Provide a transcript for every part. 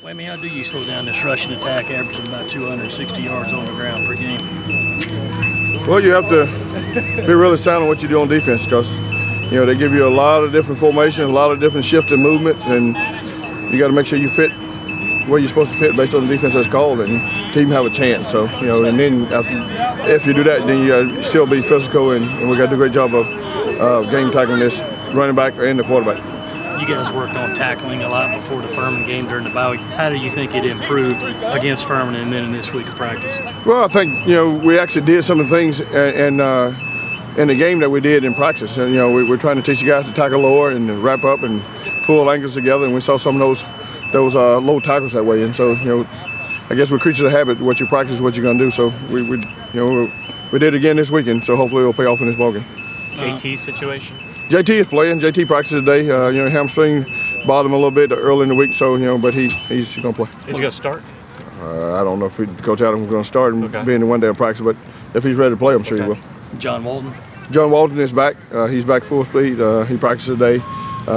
Well, I mean, how do you slow down this rushing attack, averaging about 260 yards on the ground per game? Well, you have to be really sound on what you do on defense because, they give you a lot of different formations, a lot of different shift and movement, and you got to make sure you fit where you're supposed to fit based on the defense that's called, and the team have a chance. So, and then if you do that, then you got to still be physical, and we got to do a great job of game tackling this running back and the quarterback. You guys worked on tackling a lot before the Furman game during the bye week. How do you think it improved against Furman and then in this week of practice? Well, I think, we actually did some of the things in the game that we did in practice. And, we're trying to teach you guys to tackle lower and wrap up and pull ankles together, and we saw some of those low tackles that way. And so, I guess we're creatures of habit. What you practice is what you're going to do. So we did it again this weekend, so hopefully it'll pay off in this ballgame. JT situation? JT is playing. JT practiced today. Hamstring bothered him a little bit early in the week, so but he's going to play. Is he going to start? I don't know if Coach Adams is going to start and being the one day of practice, but if he's ready to play, I'm sure he will. John Walton? John Walton is back. He's back full speed. He practiced today,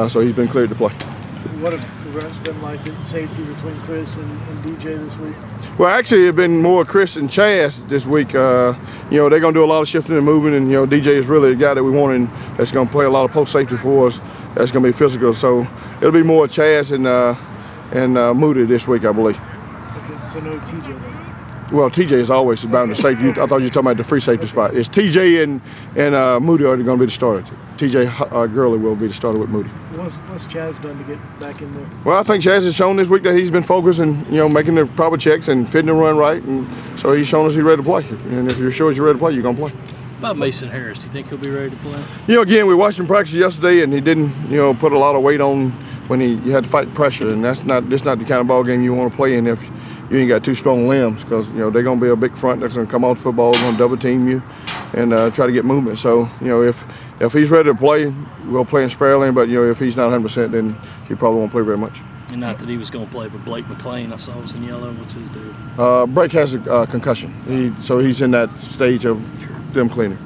so he's been cleared to play. What have the reps been like at safety between Chris and DJ this week? Well, actually, it's been more Chris and Chaz this week. They're going to do a lot of shifting and moving, and DJ is really the guy that we want, and that's going to play a lot of post safety for us. That's going to be physical, so it'll be more Chaz and Moody this week, I believe. Okay, so no TJ then? Well, TJ is always bound to safety. I thought you were talking about the free safety spot. It's TJ and Moody are going to be the starter. TJ Gurley will be the starter with Moody. What's Chaz done to get back in there? Well, I think Chaz has shown this week that he's been focused and making the proper checks and fitting the run right, and so he's shown us he's ready to play. And if you're sure he's ready to play, you're going to play. About Mason Harris, do you think he'll be ready to play? Again, we watched him practice yesterday, and he didn't, put a lot of weight on when you had to fight pressure, and that's not the kind of ball game you want to play in if you ain't got two strong limbs, because they're going to be a big front that's going to come off the football, going to double team you, and try to get movement. So if he's ready to play, we'll play him sparingly. But if he's not 100%, then he probably won't play very much. And not that he was going to play, but Blake McLean, I saw was in yellow. What's his deal? Blake has a concussion, so he's in that stage of them cleaning.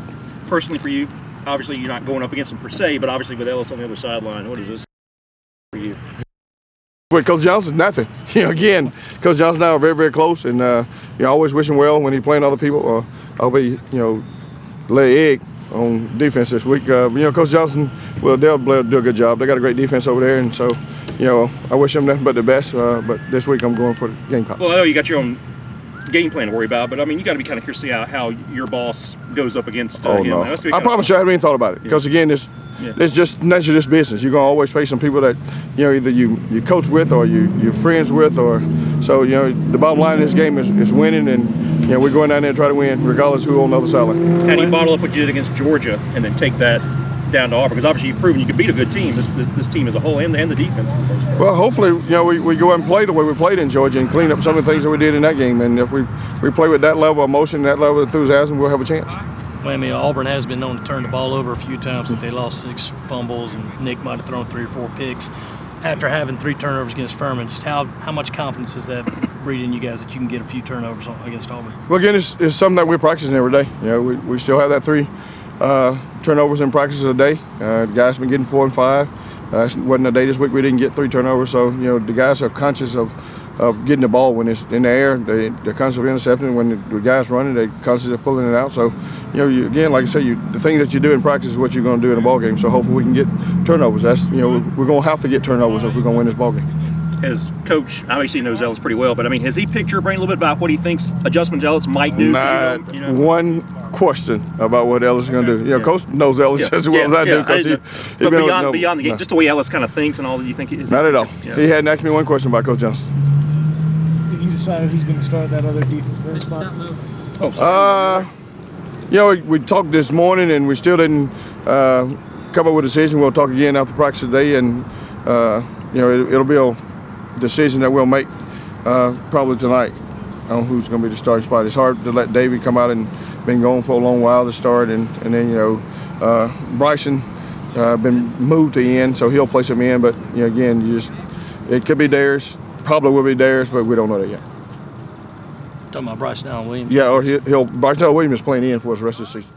Personally, for you, obviously you're not going up against him per se, but obviously with Ellis on the other sideline, what is this for you? With Coach Johnson, nothing. Again, Coach Johnson and I are very, very close, and I always wish him well when he's playing other people. I'll be, lay egg on defense this week. Coach Johnson, they'll do a good job. They got a great defense over there, and so, I wish them nothing but the best. But this week I'm going for the Gamecocks. Well, I know you got your own game plan to worry about, but I mean, you got to be kind of curious to see how your boss goes up against him. No. I promise you, I haven't even thought about it, because again, it's just nature of this business. You're gonna always face some people that either you coach with or you're friends with, or so the bottom line in this game is winning, and we're going down there and try to win regardless of who on the other sideline. How do you bottle up what you did against Georgia and then take that down to Auburn? Because obviously you've proven you can beat a good team, this team as a whole, and the defense for the most part. Well, hopefully we go and play the way we played in Georgia and clean up some of the things that we did in that game, and if we play with that level of emotion, that level of enthusiasm, we'll have a chance. Well, I mean, Auburn has been known to turn the ball over a few times. They lost 6 fumbles, and Nick might have thrown 3 or 4 picks. After having 3 turnovers against Furman, just how much confidence is that breeding you guys that you can get a few turnovers against Auburn? Well, again, it's something that we're practicing every day. We still have that 3 turnovers in practice a day. The guys been getting 4 and 5. It wasn't a day this week we didn't get 3 turnovers. So the guys are conscious of getting the ball when it's in the air. They're conscious of intercepting. When the guys running, they're conscious of pulling it out. So again, like I say, the thing that you do in practice is what you're going to do in a ball game. So hopefully we can get turnovers. That's we're going to have to get turnovers if we're going to win this ball game. As coach, obviously knows Ellis pretty well, but I mean, has he picked your brain a little bit about what he thinks adjustments Ellis might do? Not one question about what Ellis is going to do. Coach knows Ellis as well as I do, because but beyond the game, just the way Ellis kind of thinks and all that, you think is not at all. He hadn't asked me one question about Coach Johnson. Have you decided who's going to start that other defense spot? Oh, sorry. We talked this morning, and we still didn't come up with a decision. We'll talk again after practice today, and it'll be a decision that we'll make probably tonight on who's going to be the starting spot. It's hard to let Davey come out and been going for a long while to start, and then Bryson been moved to the end, so he'll place him in. But again, it could be Darius, probably will be Darius, but we don't know that yet. Talking about Bryson Allen Williams. Yeah, or Bryson Allen Williams is playing in for us the rest of the season.